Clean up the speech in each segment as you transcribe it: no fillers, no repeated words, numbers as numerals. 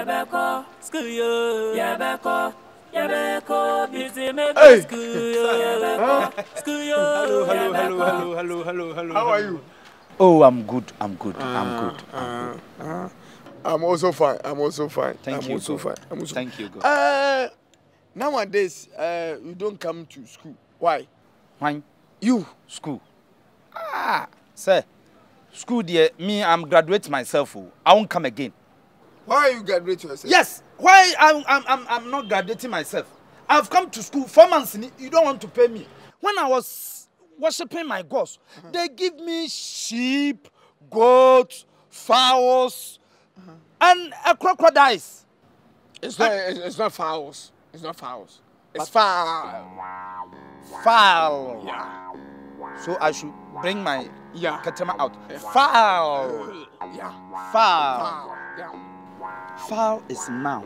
Yabeko, school yo. Yabeko, Yabeko, busy me school yo. Yabeko, school yo. Hello. How are you? Oh, I'm good. I'm good. I'm also fine. Thank you, God. Thank you, God. Nowadays, you don't come to school. Why? Why? You? School. Sir. School, dear. Me, I'm graduating myself. I won't come again. Why are you graduating yourself? Yes. Why I'm not graduating myself? I've come to school 4 months. You don't want to pay me. When I was worshiping my gods, they give me sheep, goats, fowls, and crocodiles. It's not fowls. It's not fowls. It's fowl. Fowl. Yeah. So I should bring my katama out. Yeah. Fowl. Yeah. Fowl. Yeah. Fowl is noun.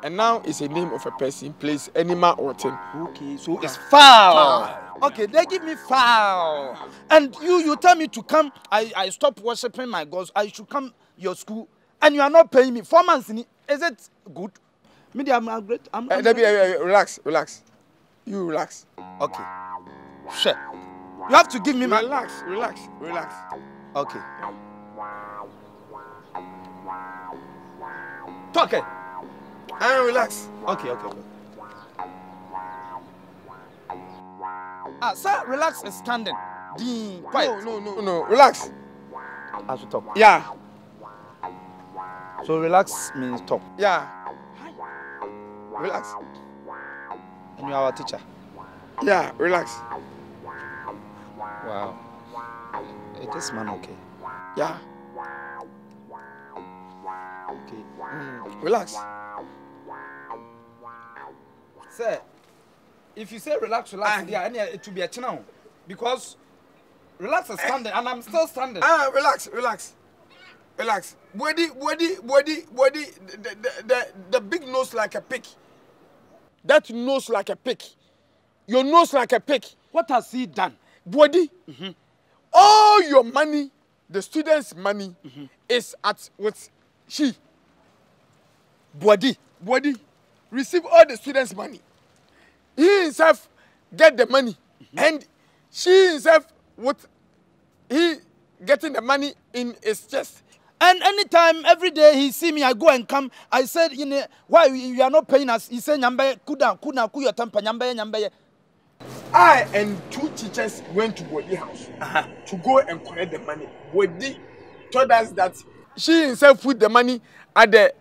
And now it's a name of a person, place, animal, or thing. Okay, so it's fowl. Okay, they give me fowl. And you tell me to come. I stop worshiping my gods. I should come your school, and you are not paying me 4 months. Is it good? Maybe I'm great. Relax. You relax. Okay. Sure. You have to give me my... Relax. Okay. Talk it. Relax. Okay. Sir, relax is standing. Quiet. No. Relax. I should talk. Yeah. So relax means talk. Yeah. Relax. And you are our teacher. Yeah, relax. Wow. Is this man okay? Yeah. Okay. Relax. Sir, if you say relax, it will be a channel. Because relax is standing and I'm still standing. Relax. Body, the big nose like a pig. That nose like a pig. Your nose like a pig. What has he done? Body. All your money, the students' money, is with she. Body. Receive all the students' money. He himself get the money. And she himself he getting the money in his chest. And anytime, every day he see me, I go and come. I said, why you are not paying us? He said, Nyambe, kuda, your temper, Nyambe. I and 2 teachers went to Body house to go and collect the money. Body told us that she himself put the money at the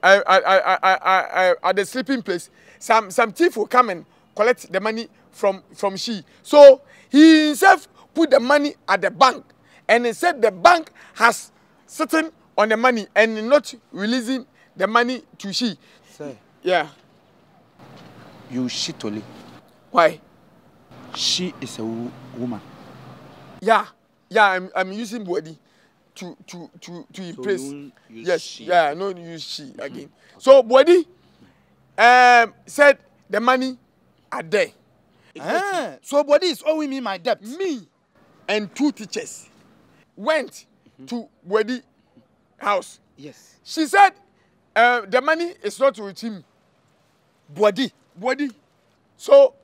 sleeping place. Some thief will come and collect the money from she. So he himself put the money at the bank, and he said the bank has sitting on the money and not releasing the money to she. Sir. Yeah. You shit only. Why? She is a woman. Yeah. I'm using body to impress. Yes. She. Yeah. No use she again. So body said the money are there. So body is owing me my debt. Me and 2 teachers went to body house. Yes. She said the money is not with him. Body. So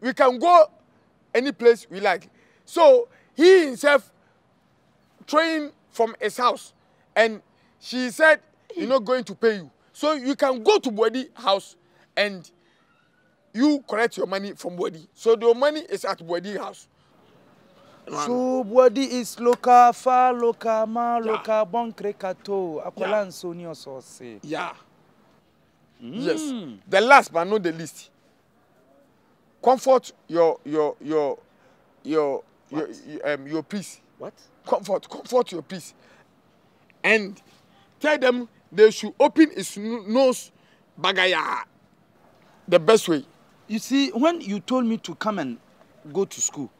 we can go any place we like. So he himself trained from his house, and she said he's not going to pay you. So you can go to Body house and you collect your money from Body. So the money is at Body house. So Body is local, far local, local, bon crekato, akolan sonio sauce. Yeah. Yes. The last but not the least. Comfort your peace. What? Comfort your peace. And tell them they should open his nose bagaya the best way. You see, when you told me to come and go to school,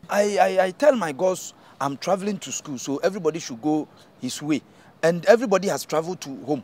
I tell my girls I'm traveling to school, so everybody should go his way. And everybody has traveled to home.